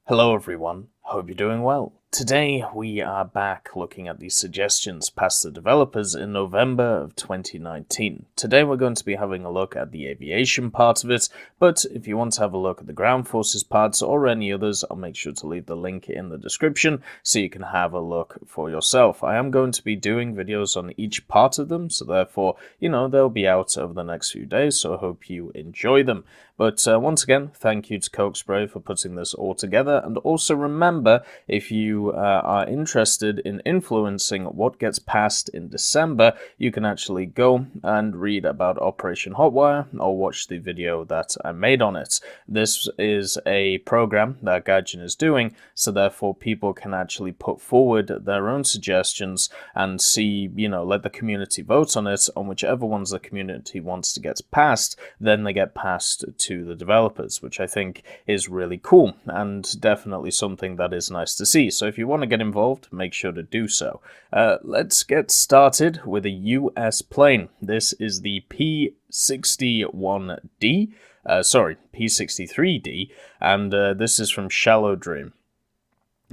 Hello everyone, hope you're doing well. Today we are back looking at the suggestions passed to developers in November of 2019. Today we're going to be having a look at the aviation part of it, but if you want to have a look at the ground forces parts or any others, I'll make sure to leave the link in the description so you can have a look for yourself. I am going to be doing videos on each part of them, so therefore, they'll be out over the next few days, so I hope you enjoy them. But once again, thank you to Cokespray for putting this all together, and also remember, if you are interested in influencing what gets passed in December, you can actually go and read about Operation Hotwire or watch the video that I made on it. This is a program that Gaijin is doing, so therefore people can actually put forward their own suggestions and see, let the community vote on it, on whichever ones the community wants to get passed, then they get passed to the developers, which I think is really cool and definitely something that is nice to see. So if you want to get involved, make sure to do so. Let's get started with a US plane. This is the P-63D, and this is from Shallow Dream.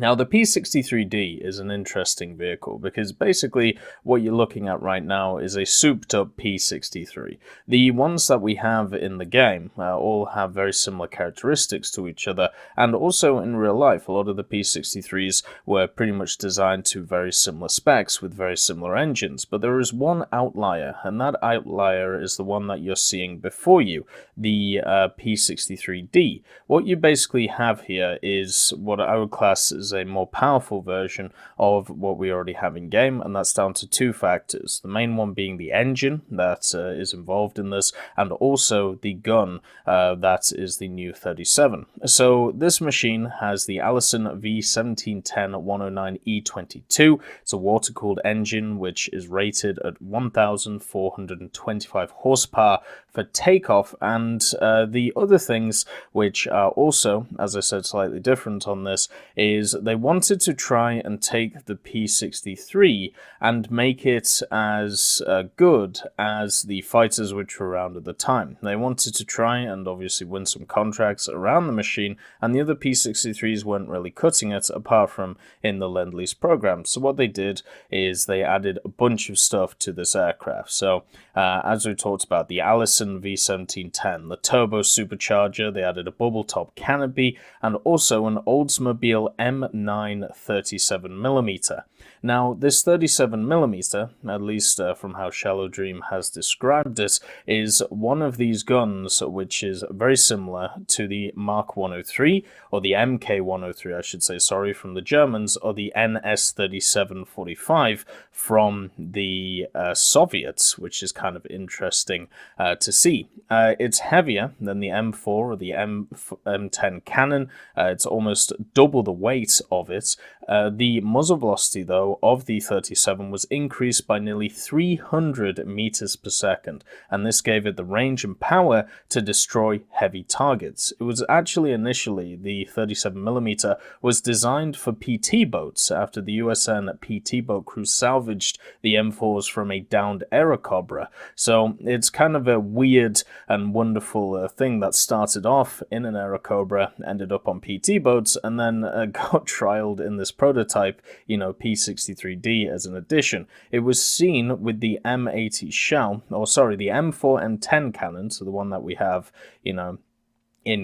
Now, the P-63D is an interesting vehicle because basically what you're looking at right now is a souped-up P-63. The ones that we have in the game all have very similar characteristics to each other, and also in real life, a lot of the P-63s were pretty much designed to very similar specs with very similar engines, but there is one outlier, and that outlier is the one that you're seeing before you, the P-63D. What you basically have here is what I would class as a more powerful version of what we already have in game, and that's down to two factors. The main one being the engine that is involved in this, and also the gun that is the new 37. So this machine has the Allison V1710-109E22. It's a water-cooled engine which is rated at 1,425 horsepower for takeoff, and the other things which are also, as I said, slightly different on this, is they wanted to try and take the P-63 and make it as good as the fighters which were around at the time. They wanted to try and obviously win some contracts around the machine, and the other P-63s weren't really cutting it apart from in the Lend-Lease program. So what they did is they added a bunch of stuff to this aircraft. So as we talked about, the Allison V1710, the turbo supercharger, they added a bubble top canopy, and also an Oldsmobile M9 37mm. Now, this 37mm, at least from how Shallow Dream has described it, is one of these guns which is very similar to the Mark 103, or the MK 103, I should say, sorry, from the Germans, or the NS 3745 from the Soviets, which is kind of interesting to see. It's heavier than the M4 or the M10 cannon. It's almost double the weight of it. The muzzle velocity, though, of the 37 was increased by nearly 300 meters per second, and this gave it the range and power to destroy heavy targets. It was actually initially, the 37mm was designed for PT boats after the USN PT boat crew salvaged the M4s from a downed Airacobra. So it's kind of a weird and wonderful thing that started off in an Airacobra, ended up on PT boats, and then got trialed in this prototype, P-63D as an addition. It was seen with the M80 shell, or sorry, the M4 M10 cannon, so the one that we have, in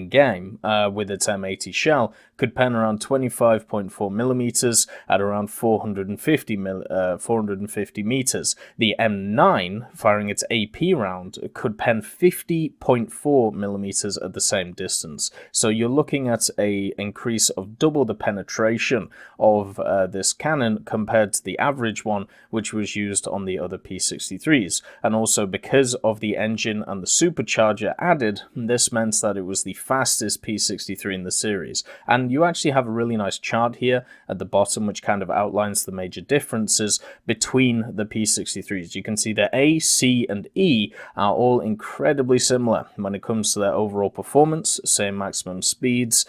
game with its M80 shell, could pen around 25.4 millimeters at around 450 meters. The M9, firing its AP round, could pen 50.4 millimeters at the same distance. So you're looking at an increase of double the penetration of this cannon compared to the average one, which was used on the other P-63s. And also because of the engine and the supercharger added, this meant that it was the fastest P63 in the series. And you actually have a really nice chart here at the bottom which kind of outlines the major differences between the P63s. You can see the A, C, and E are all incredibly similar when it comes to their overall performance, same maximum speeds,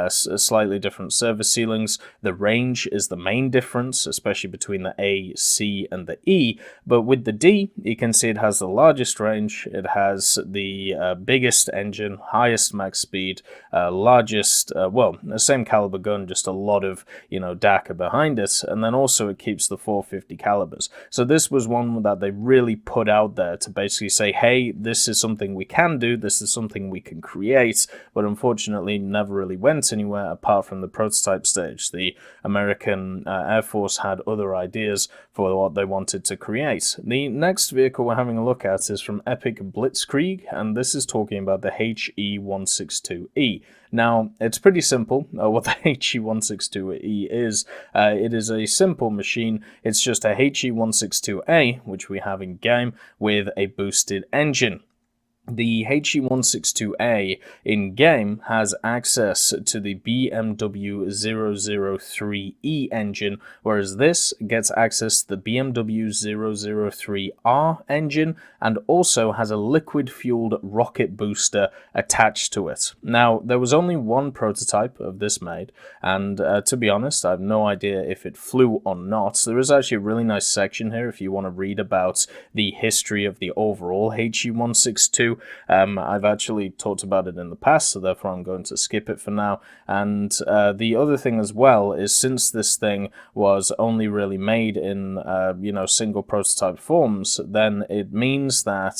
slightly different service ceilings. The range is the main difference, especially between the A, C, and the E. But with the D, you can see it has the largest range, it has the biggest engine, highest max speed, largest, the same caliber gun, just a lot of, DACA behind it, and then also it keeps the 450 calibers. So this was one that they really put out there to basically say, hey, this is something we can do, this is something we can create, but unfortunately never really went anywhere apart from the prototype stage. The American Air Force had other ideas for what they wanted to create. The next vehicle we're having a look at is from Epic Blitzkrieg, and this is talking about the HE-162E. Now, it's pretty simple what the HE-162E is. It is a simple machine. It's just a HE-162A, which we have in game, with a boosted engine. The HE-162A in-game has access to the BMW 003E engine, whereas this gets access to the BMW 003R engine and also has a liquid-fueled rocket booster attached to it. Now, there was only one prototype of this made, and to be honest, I have no idea if it flew or not. There is actually a really nice section here if you want to read about the history of the overall HE-162. I've actually talked about it in the past, so therefore I'm going to skip it for now. And the other thing as well is, since this thing was only really made in single prototype forms, then it means that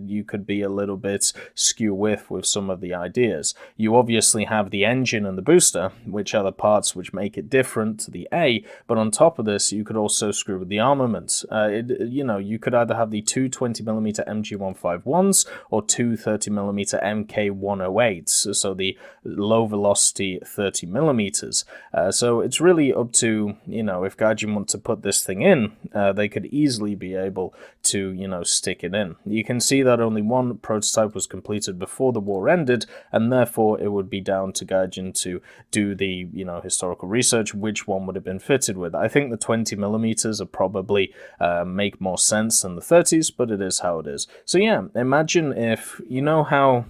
you could be a little bit skew with some of the ideas. You obviously have the engine and the booster, which are the parts which make it different to the A, but on top of this you could also screw with the armament. You could either have the two 20mm MG151s or two 30mm MK108s, so the low velocity 30mm. So it's really up to, if Gaijin want to put this thing in, they could easily be able to, stick it in. You can see that only one prototype was completed before the war ended, and therefore it would be down to Gaijin to do the, historical research, which one would have been fitted with. I think the 20mm are probably make more sense than the 30s, but it is how it is. So yeah, imagine if, how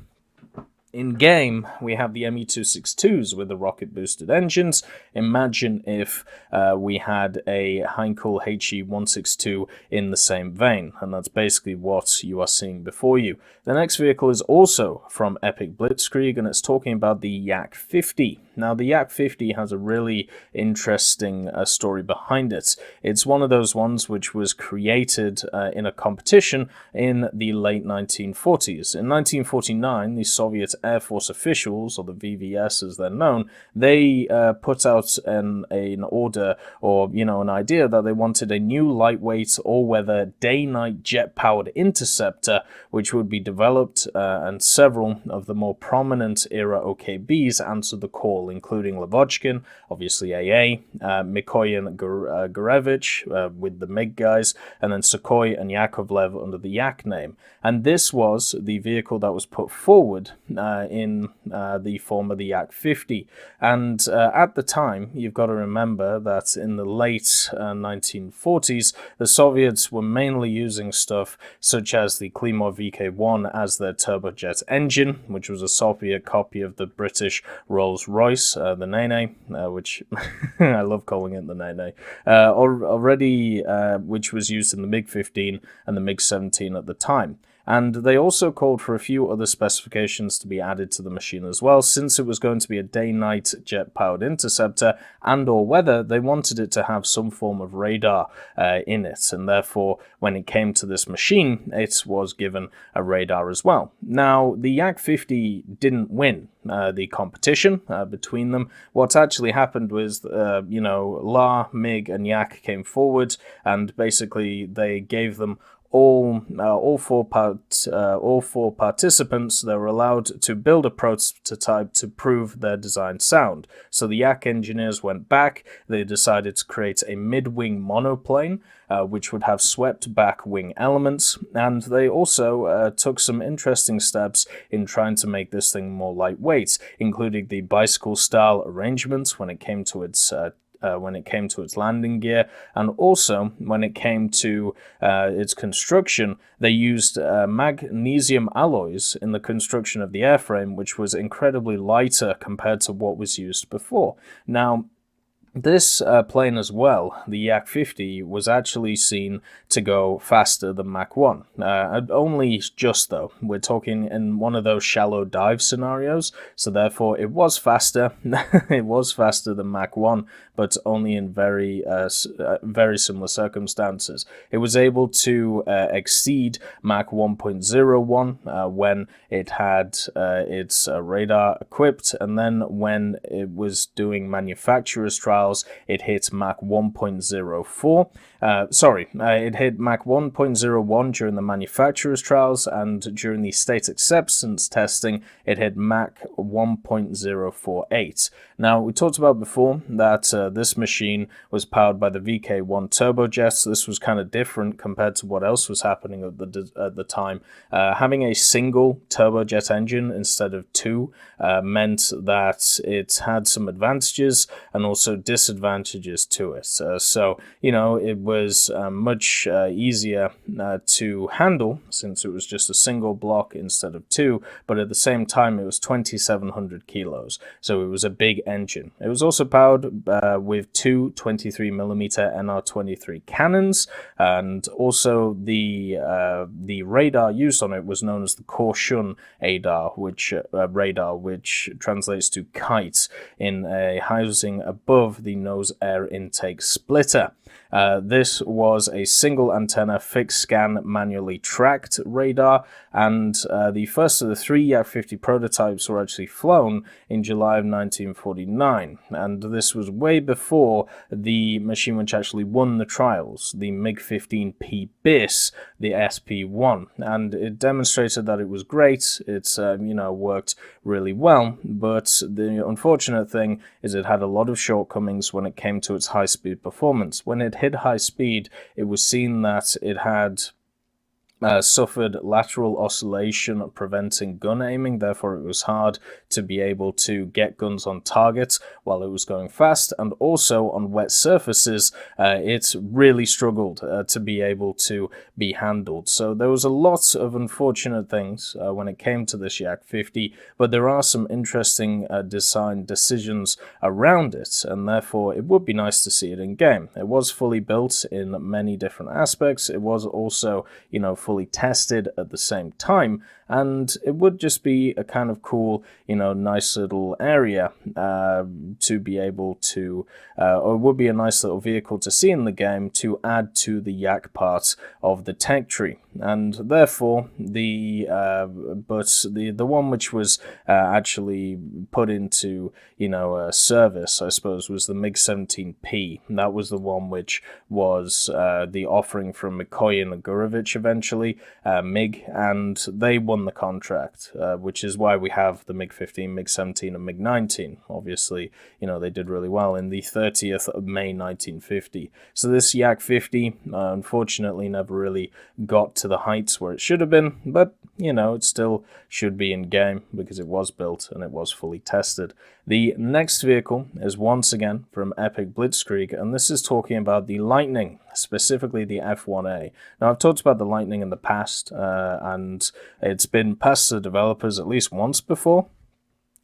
in-game we have the ME-262s with the rocket-boosted engines. Imagine if we had a Heinkel HE-162 in the same vein, and that's basically what you are seeing before you. The next vehicle is also from Epic Blitzkrieg, and it's talking about the Yak-50. Now, the Yak-50 has a really interesting story behind it. It's one of those ones which was created in a competition in the late 1940s. In 1949, the Soviet Air Force officials, or the VVS as they're known, they put out an order, or an idea that they wanted a new lightweight all-weather day-night jet-powered interceptor, which would be developed, and several of the more prominent era OKBs answered the call, including Lavochkin, obviously AA, Mikoyan Gurevich with the MiG guys, and then Sukhoi and Yakovlev under the Yak name. And this was the vehicle that was put forward in the form of the Yak-50. And at the time, you've got to remember that in the late 1940s, the Soviets were mainly using stuff such as the Klimov VK-1 as their turbojet engine, which was a Soviet copy of the British Rolls-Royce, the Nene, which I love calling it the Nene, which was used in the MiG-15 and the MiG-17 at the time. And they also called for a few other specifications to be added to the machine as well. Since it was going to be a day-night jet-powered interceptor and or weather, they wanted it to have some form of radar in it, and therefore when it came to this machine, it was given a radar as well. Now, the Yak-50 didn't win the competition between them. What actually happened was, La, MiG, and Yak came forward, and basically they gave them all four participants, they were allowed to build a prototype to prove their design sound. So the Yak engineers went back. They decided to create a mid-wing monoplane, which would have swept-back wing elements, and they also took some interesting steps in trying to make this thing more lightweight, including the bicycle-style arrangements when it came to its landing gear, and also when it came to its construction. They used magnesium alloys in the construction of the airframe, which was incredibly lighter compared to what was used before. Now, this plane as well, the Yak 50, was actually seen to go faster than Mach 1. Only just, though. We're talking in one of those shallow dive scenarios, so therefore it was faster. It was faster than Mach 1, but only in very similar circumstances. It was able to exceed Mach 1.01 when it had its radar equipped, and then when it was doing manufacturer's trials, it hit Mach 1.04. It hit Mach 1.01 during the manufacturer's trials, and during the state acceptance testing, it hit Mach 1.048. Now, we talked about before that this machine was powered by the VK1 turbojets. This was kind of different compared to what else was happening at the time. Having a single turbojet engine instead of two meant that it had some advantages and also disadvantages to it. So, it was much easier to handle since it was just a single block instead of two, but at the same time, it was 2,700 kilos. So it was a big engine. It was also powered with two 23mm NR-23 cannons, and also the radar used on it was known as the Korshun radar, which translates to kite, in a housing above the nose air intake splitter. This was a single antenna fixed scan manually tracked radar, and the first of the three Yak 50 prototypes were actually flown in July of 1949, and this was way before the machine which actually won the trials, the MiG-15P BIS, the SP-1, and it demonstrated that it was great. It's worked really well, but the unfortunate thing is it had a lot of shortcomings when it came to its high-speed performance. When it hit high speed, it was seen that it had suffered lateral oscillation preventing gun aiming. Therefore, it was hard to be able to get guns on target while it was going fast, and also on wet surfaces it really struggled to be able to be handled. So there was a lot of unfortunate things when it came to this Yak 50, but there are some interesting design decisions around it, and therefore it would be nice to see it in game. It was fully built in many different aspects. It was also, fully tested at the same time, and it would just be a kind of cool, nice little area to be able to, or it would be a nice little vehicle to see in the game to add to the Yak part of the tech tree. And therefore, the one which was actually put into, service, I suppose, was the MiG-17P. That was the one which was the offering from Mikoyan and Gurevich eventually, MiG, and they won the contract, which is why we have the MiG-15, MiG-17, and MiG-19. Obviously, they did really well in the 30th of May 1950. So this Yak 50, unfortunately, never really got to the heights where it should have been, but, it still should be in game because it was built and it was fully tested. The next vehicle is once again from Epic Blitzkrieg, and this is talking about the Lightning, specifically the F-1A. Now, I've talked about the Lightning in the past, and it's been passed to developers at least once before.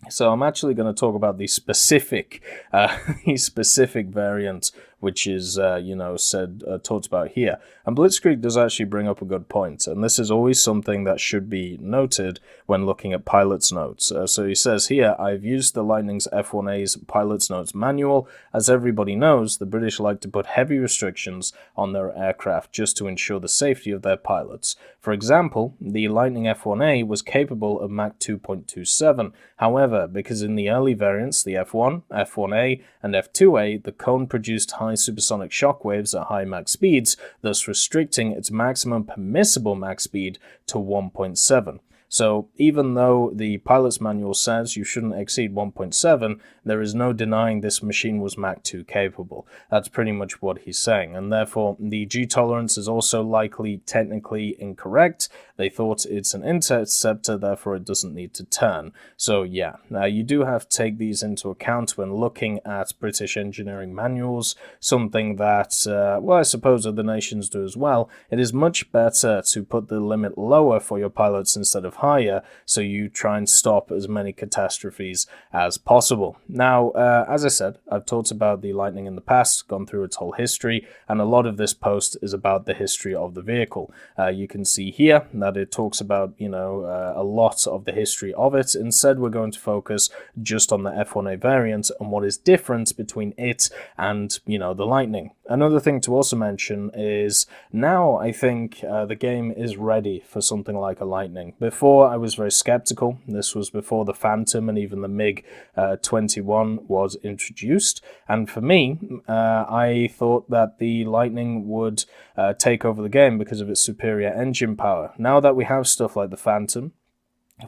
So I'm actually going to talk about the specific variant, which is, talked about here. And Blitzkrieg does actually bring up a good point, and this is always something that should be noted when looking at pilot's notes. So he says here, I've used the Lightning's F-1A's pilot's notes manual. As everybody knows, the British like to put heavy restrictions on their aircraft just to ensure the safety of their pilots. For example, the Lightning F-1A was capable of Mach 2.27. However, because in the early variants, the F-1, F-1A, and F-2A, the cone produced high high supersonic shock waves at high max speeds, thus restricting its maximum permissible max speed to 1.7. So even though the pilot's manual says you shouldn't exceed 1.7, there is no denying this machine was Mach 2 capable. That's pretty much what he's saying, and therefore the G tolerance is also likely technically incorrect. They thought it's an interceptor, therefore it doesn't need to turn. So yeah, now you do have to take these into account when looking at British engineering manuals, something that, well, I suppose other nations do as well. It is much better to put the limit lower for your pilots instead of higher, so you try and stop as many catastrophes as possible. Now, as I said, I've talked about the Lightning in the past, gone through its whole history, and a lot of this post is about the history of the vehicle. You can see here that it talks about, a lot of the history of it. Instead, we're going to focus just on the F-1A variant and what is different between it and, the Lightning. Another thing to also mention is now I think the game is ready for something like a Lightning. Before, I was very skeptical. This was before the Phantom and even the MiG-21 was introduced. And for me, I thought that the Lightning would take over the game because of its superior engine power. Now that we have stuff like the Phantom,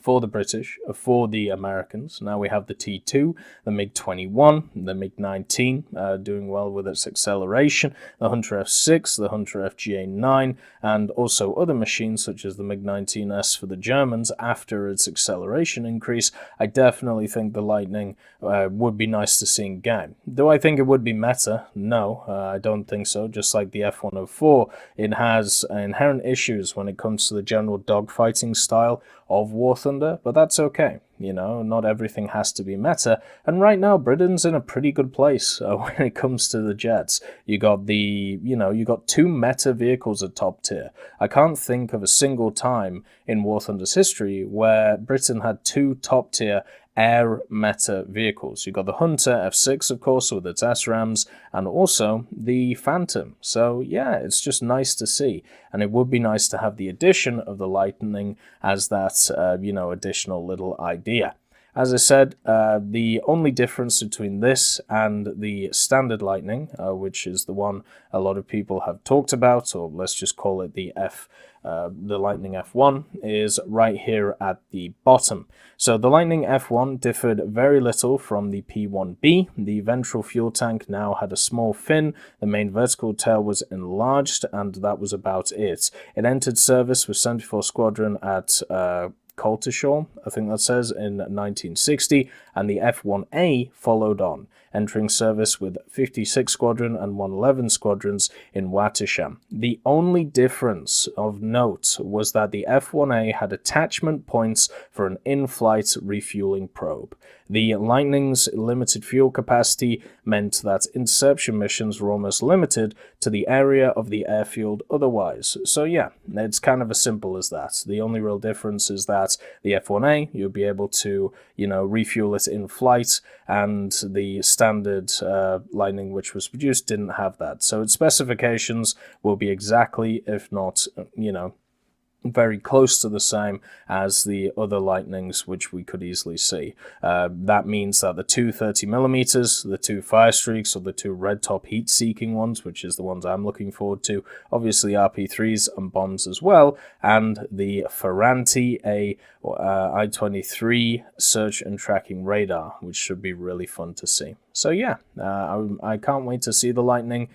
for the British, for the Americans. Now we have the T2, the MiG-21, the MiG-19 doing well with its acceleration, the Hunter F6, the Hunter FGA-9, and also other machines such as the MiG-19S for the Germans after its acceleration increase. I definitely think the Lightning would be nice to see in game. Do I think it would be meta? No, I don't think so. Just like the F-104, it has inherent issues when it comes to the general dogfighting style of War Thunder, but that's okay. Not everything has to be meta, and right now Britain's in a pretty good place when it comes to the jets. You got two meta vehicles at top tier. I can't think of a single time in War Thunder's history where Britain had two top tier air meta vehicles. You got the Hunter F6, of course, with its SRAMs, and also the Phantom. So yeah, it's just nice to see, and it would be nice to have the addition of the Lightning as that additional little idea. As I said, the only difference between this and the standard Lightning, which is the one a lot of people have talked about, or let's just call it the Lightning F1, is right here at the bottom. So the Lightning F1 differed very little from the P1B. The ventral fuel tank now had a small fin, the main vertical tail was enlarged, and that was about it. It entered service with 74 Squadron at Coltishall, I think that says, in 1960, and the F-1A followed on, entering service with 56 Squadron and 111 Squadrons in Wattisham. The only difference of note was that the F-1A had attachment points for an in-flight refueling probe. The Lightning's limited fuel capacity meant that interception missions were almost limited to the area of the airfield otherwise. So yeah, it's kind of as simple as that. The only real difference is that the F-1A, you'll be able to, refuel it in flight, and the standard Lightning which was produced didn't have that. So its specifications will be exactly, if not, very close to the same as the other Lightnings, which we could easily see. That means that the two 30mm, the two Firestreaks, or the two red top heat-seeking ones, which is the ones I'm looking forward to, obviously RP3s and bombs as well, and the Fanatical I-23 search and tracking radar, which should be really fun to see. So yeah, I can't wait to see the Lightning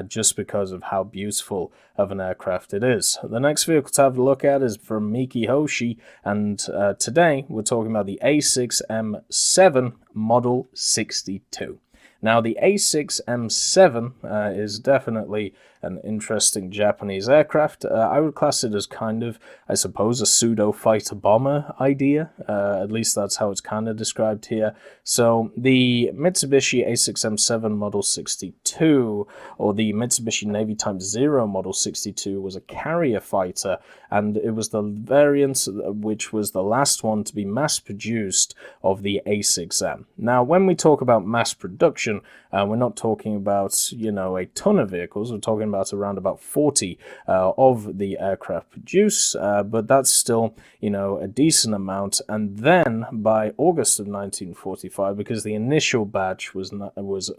just because of how beautiful of an aircraft it is. The next vehicle to have a look at is from Miki Hoshi, and today we're talking about the A6M7 Model 62. Now, the A6M7 is definitely an interesting Japanese aircraft. I would class it as kind of, I suppose, a pseudo-fighter bomber idea. At least that's how it's kind of described here. So the Mitsubishi A6M7 Model 62, or the Mitsubishi Navy Type 0 Model 62, was a carrier fighter, and it was the variant which was the last one to be mass-produced of the A6M. Now, when we talk about mass production, we're not talking about, a ton of vehicles. We're talking talking about around about 40 of the aircraft produced, but that's still, you know, a decent amount. And then by August of 1945, because the initial batch was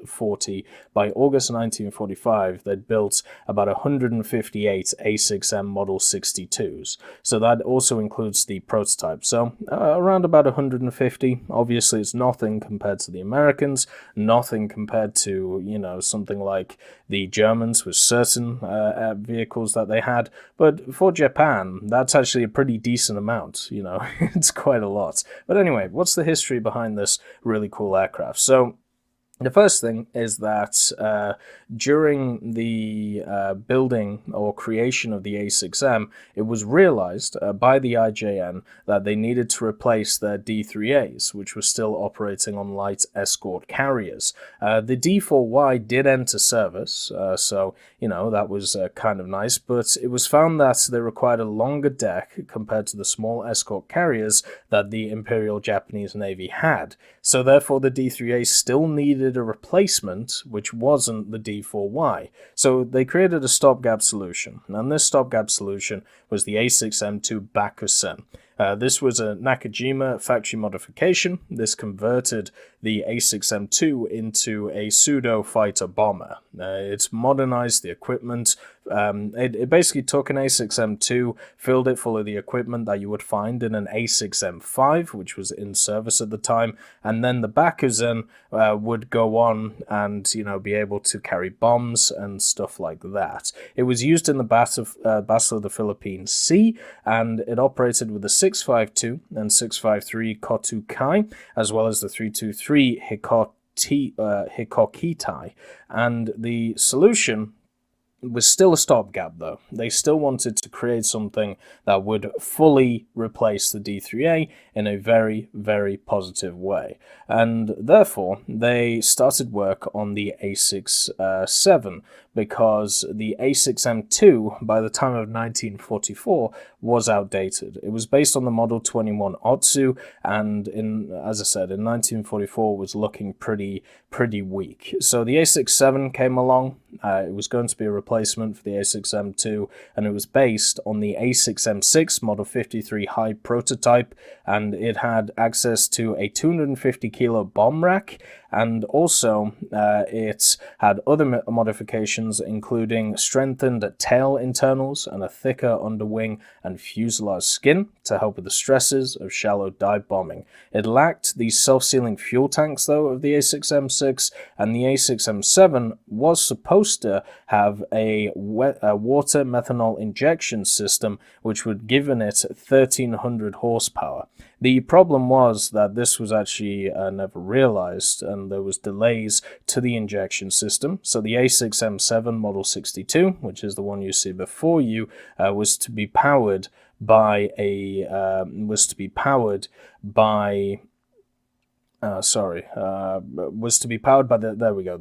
40, by August 1945, they'd built about 158 A6M Model 62s. So that also includes the prototype. So around about 150. Obviously, it's nothing compared to the Americans, nothing compared to, you know, something like the Germans with certain vehicles that they had. But for Japan, that's actually a pretty decent amount, you know. It's quite a lot. But anyway, what's the history behind this really cool aircraft? So the first thing is that during the building or creation of the A6M, it was realized by the IJN that they needed to replace their D3As, which were still operating on light escort carriers. The D4Y did enter service, so, you know, that was kind of nice, but it was found that they required a longer deck compared to the small escort carriers that the Imperial Japanese Navy had. So therefore, the D3A still needed a replacement, which wasn't the D4Y. So they created a stopgap solution, and this stopgap solution was the A6M2 Bakusen. This was a Nakajima factory modification. This converted the A6M2 into a pseudo-fighter bomber. It's modernized the equipment. It basically took an A6M2, filled it full of the equipment that you would find in an A6M5, which was in service at the time, and then the Bakusen would go on and, you know, be able to carry bombs and stuff like that. It was used in the Battle of the Philippine Sea, and it operated with the 652 and 653 Kotukai, as well as the 323 Hikokitai, and the solution was still a stopgap, though. They still wanted to create something that would fully replace the D3A in a very, very positive way. And therefore, they started work on the A6-7, because the A6M2, by the time of 1944, was outdated. It was based on the Model 21 Otsu, and as I said, in 1944 was looking pretty weak. So the A6-7 came along. It was going to be a replacement for the A6M2, and it was based on the A6M6 Model 53 high prototype, and it had access to a 250 kilo bomb rack, and also it had other modifications, including strengthened tail internals and a thicker underwing and fuselage skin to help with the stresses of shallow dive bombing. It lacked the self-sealing fuel tanks, though, of the A6M6, and the A6M7 was supposed to have a water methanol injection system, which would give it 1,300 horsepower. The problem was that this was actually never realized, and there was delays to the injection system. So the A6M7 Model 62, which is the one you see before you, was to be powered by the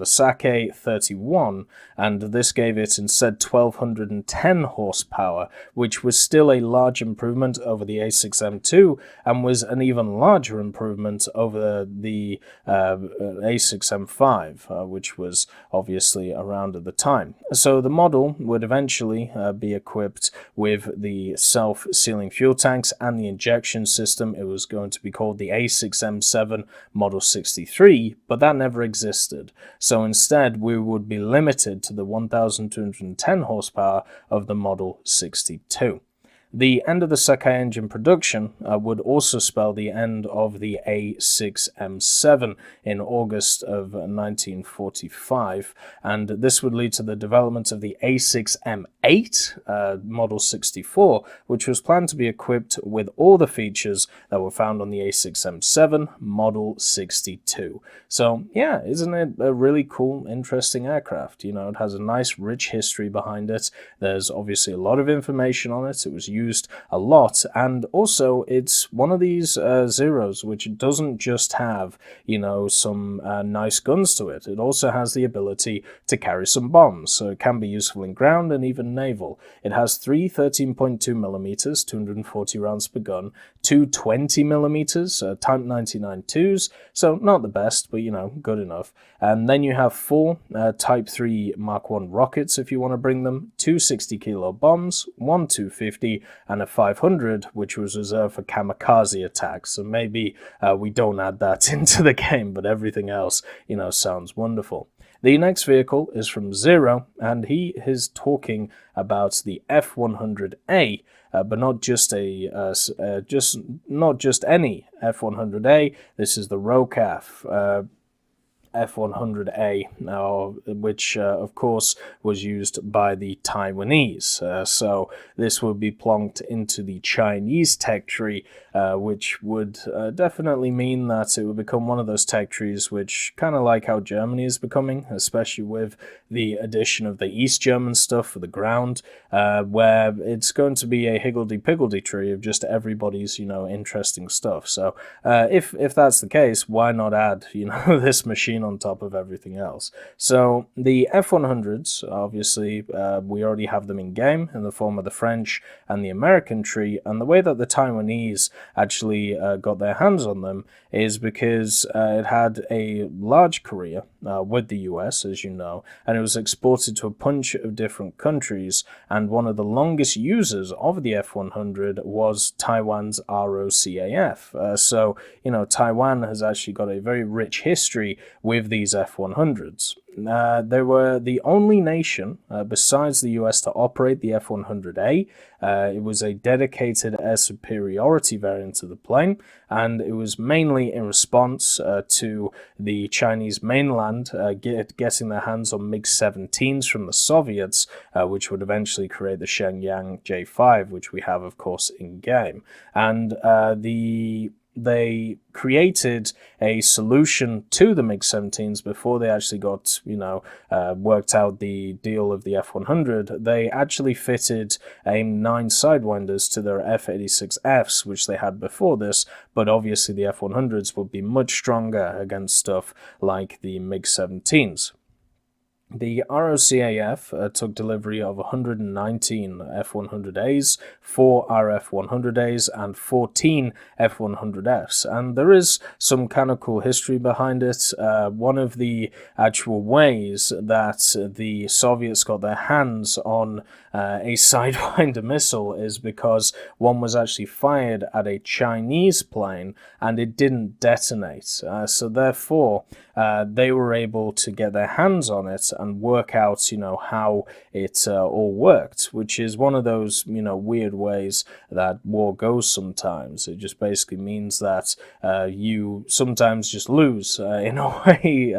Sake 31, and this gave it instead 1,210 horsepower, which was still a large improvement over the A6M2, and was an even larger improvement over the A6M5, which was obviously around at the time. So the model would eventually be equipped with the self-sealing fuel tanks and the injection system. It was going to be called the A6M7 Model 63, but that never existed. So instead, we would be limited to the 1,210 horsepower of the Model 62. The end of the Sakai engine production would also spell the end of the A6M7 in August of 1945, and this would lead to the development of the A6M8 Model 64, which was planned to be equipped with all the features that were found on the A6M7 Model 62. So yeah, isn't it a really cool, interesting aircraft? You know, it has a nice, rich history behind it. There's obviously a lot of information on it. It was used a lot, and also it's one of these Zeros which doesn't just have, you know, some nice guns to it. It also has the ability to carry some bombs, so it can be useful in ground and even naval. It has three 13.2mm, 240 rounds per gun, two 20mm, Type 99-2s, so not the best, but good enough. And then you have four Type 3 Mark 1 rockets if you want to bring them, two 60-kilo bombs, one 250, and a 500, which was reserved for kamikaze attacks. So maybe we don't add that into the game, but everything else, sounds wonderful. The next vehicle is from Zero, and he is talking about the F-100A, but not just any F-100A. This is the ROCAF F-100A, which of course was used by the Taiwanese. So this would be plonked into the Chinese tech tree, which would definitely mean that it would become one of those tech trees which kind of like how Germany is becoming, especially with the addition of the East German stuff for the ground, where it's going to be a higgledy-piggledy tree of just everybody's, interesting stuff. So if that's the case, why not add, this machine on top of everything else? So the F-100s, obviously, we already have them in game in the form of the French and the American tree, and the way that the Taiwanese actually got their hands on them is because it had a large career with the US, as you know, and it was exported to a bunch of different countries, and one of the longest users of the F-100 was Taiwan's ROCAF. So, Taiwan has actually got a very rich history with these F-100s. They were the only nation besides the US to operate the F-100A. It was a dedicated air superiority variant of the plane, and it was mainly in response to the Chinese mainland getting their hands on MiG-17s from the Soviets, which would eventually create the Shenyang J-5, which we have, of course, in-game. And they created a solution to the MiG-17s before they actually got, worked out the deal of the F-100. They actually fitted AIM-9 Sidewinders to their F-86Fs, which they had before this, but obviously the F-100s would be much stronger against stuff like the MiG-17s. The ROCAF took delivery of 119 F-100As, 4 RF-100As, and 14 F-100Fs. And there is some kind of cool history behind it. One of the actual ways that the Soviets got their hands on a Sidewinder missile is because one was actually fired at a Chinese plane and it didn't detonate. So therefore, they were able to get their hands on it and work out, how it all worked, which is one of those, weird ways that war goes sometimes. It just basically means that you sometimes just lose, in a way,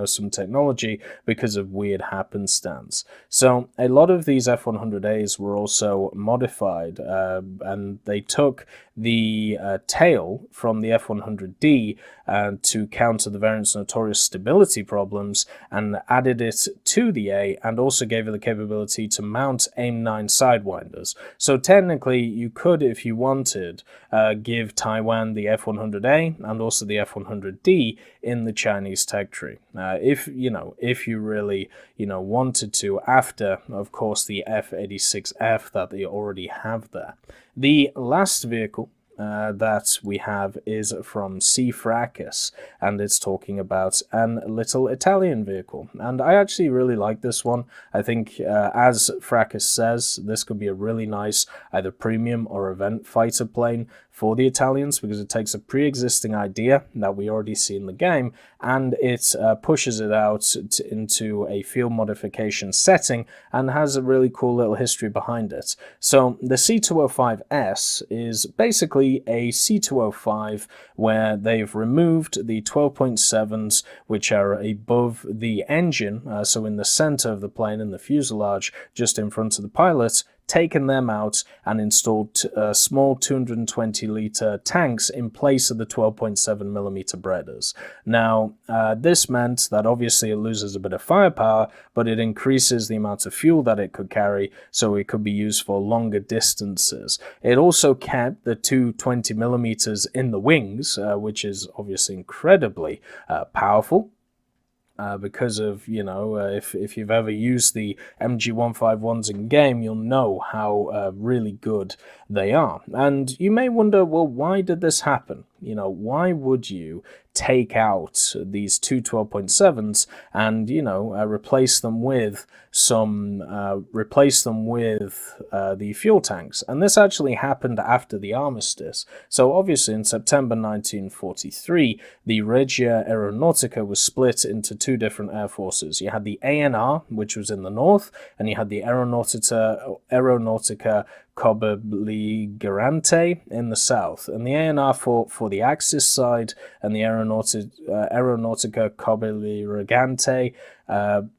some technology because of weird happenstance. So a lot of these F-100As were also modified, and they took the tail from the F-100D to counter the variant's notorious stability problems and added it to the A, and also gave it the capability to mount AIM-9 Sidewinders. So technically you could, if you wanted, give Taiwan the F-100A and also the F-100D in the Chinese tech tree. If you really, wanted to, after, of course, the F-86F that they already have there. The last vehicle that we have is from C. Fracas, and it's talking about a little Italian vehicle. And I actually really like this one. I think, as Fracas says, this could be a really nice either premium or event fighter plane for the Italians, because it takes a pre-existing idea that we already see in the game and it pushes it out into a field modification setting and has a really cool little history behind it. So the C205S is basically a C205 where they've removed the 12.7s, which are above the engine, so in the center of the plane in the fuselage, just in front of the pilot, taken them out and installed small 220-litre tanks in place of the 12.7mm Bredders. Now, this meant that obviously it loses a bit of firepower, but it increases the amount of fuel that it could carry, so it could be used for longer distances. It also kept the 220mm in the wings, which is obviously incredibly powerful. because of, if you've ever used the MG151s in game, you'll know how really good they are. And you may wonder, well, why did this happen? Why would you take out these two 12.7s and, replace them with the fuel tanks? And this actually happened after the armistice. So obviously in September 1943, the Regia Aeronautica was split into two different air forces. You had the ANR, which was in the north, and you had the Aeronautica Corbeligerante in the south. And the ANR fought for the Axis side, and the Aeronautica Corbeligerante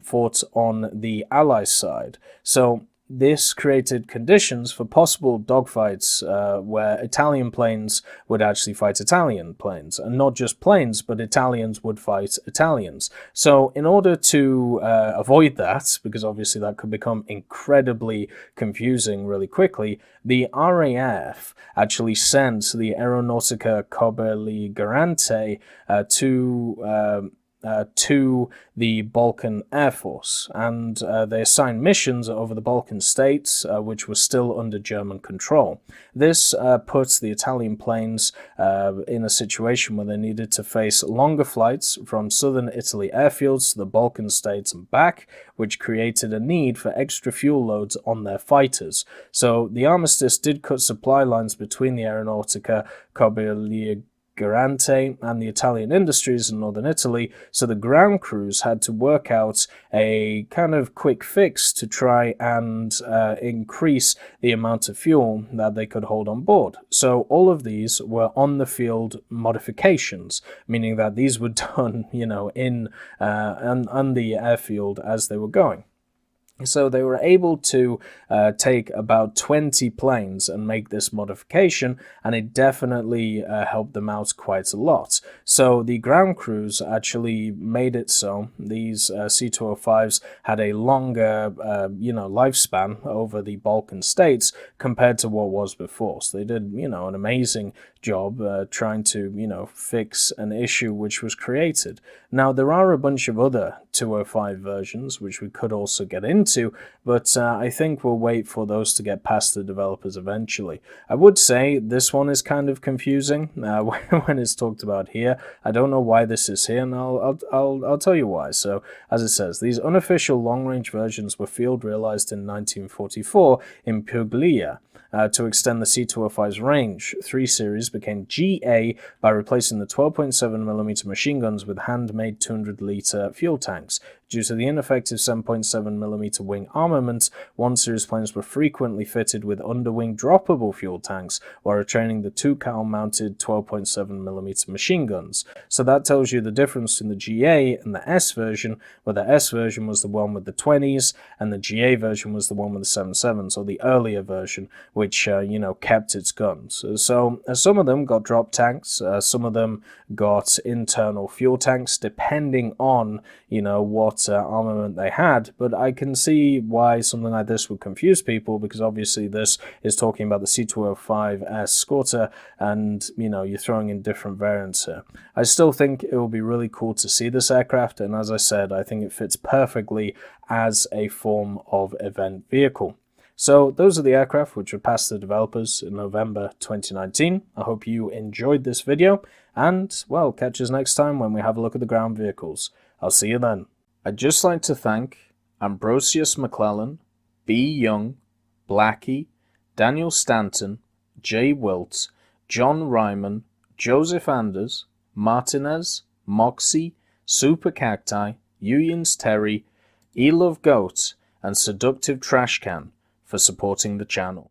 fought on the Allies side. So this created conditions for possible dogfights where Italian planes would actually fight Italian planes, and not just planes, but Italians would fight Italians. So in order to avoid that, because obviously that could become incredibly confusing really quickly, the RAF actually sent the Aeronautica Corbeligerante to the Balkan Air Force, and they assigned missions over the Balkan states, which were still under German control. This put the Italian planes in a situation where they needed to face longer flights from southern Italy airfields to the Balkan states and back, which created a need for extra fuel loads on their fighters. So the armistice did cut supply lines between the Aeronautica Corbeligerante and the Italian industries in northern Italy, so the ground crews had to work out a kind of quick fix to try and increase the amount of fuel that they could hold on board. So all of these were on the field modifications, meaning that these were done, on the airfield as they were going. So they were able to take about 20 planes and make this modification, and it definitely helped them out quite a lot. So the ground crews actually made it so these C-205s had a longer, lifespan over the Balkan states compared to what was before. So they did, an amazing job trying to, fix an issue which was created. Now, there are a bunch of other 205 versions, which we could also get into, but I think we'll wait for those to get past the developers eventually. I would say this one is kind of confusing when it's talked about here. I don't know why this is here, and I'll tell you why. So, as it says, these unofficial long-range versions were field realized in 1944 in Puglia. To extend the C-205's range, 3 series became GA by replacing the 12.7mm machine guns with handmade 200-litre fuel tanks. Due to the ineffective 7.7mm wing armament, 1 series planes were frequently fitted with underwing droppable fuel tanks while retraining the 2 cowl-mounted 12.7mm machine guns. So that tells you the difference between the GA and the S version, where the S version was the one with the 20s and the GA version was the one with the 7.7s, or the earlier version, which kept its guns. So some of them got drop tanks, some of them got internal fuel tanks, depending on what armament they had. But I can see why something like this would confuse people, because obviously this is talking about the C-205S Scorta, and you're throwing in different variants here. I still think it will be really cool to see this aircraft, and as I said, I think it fits perfectly as a form of event vehicle. So those are the aircraft which were passed to the developers in November 2019. I hope you enjoyed this video, and, well, catch us next time when we have a look at the ground vehicles. I'll see you then. I'd just like to thank Ambrosius McClellan, B. Young, Blackie, Daniel Stanton, Jay Wilt, John Ryman, Joseph Anders, Martinez, Moxie, Super Cacti, Uyins Terry, Elove Goat, and Seductive Trash Can for supporting the channel.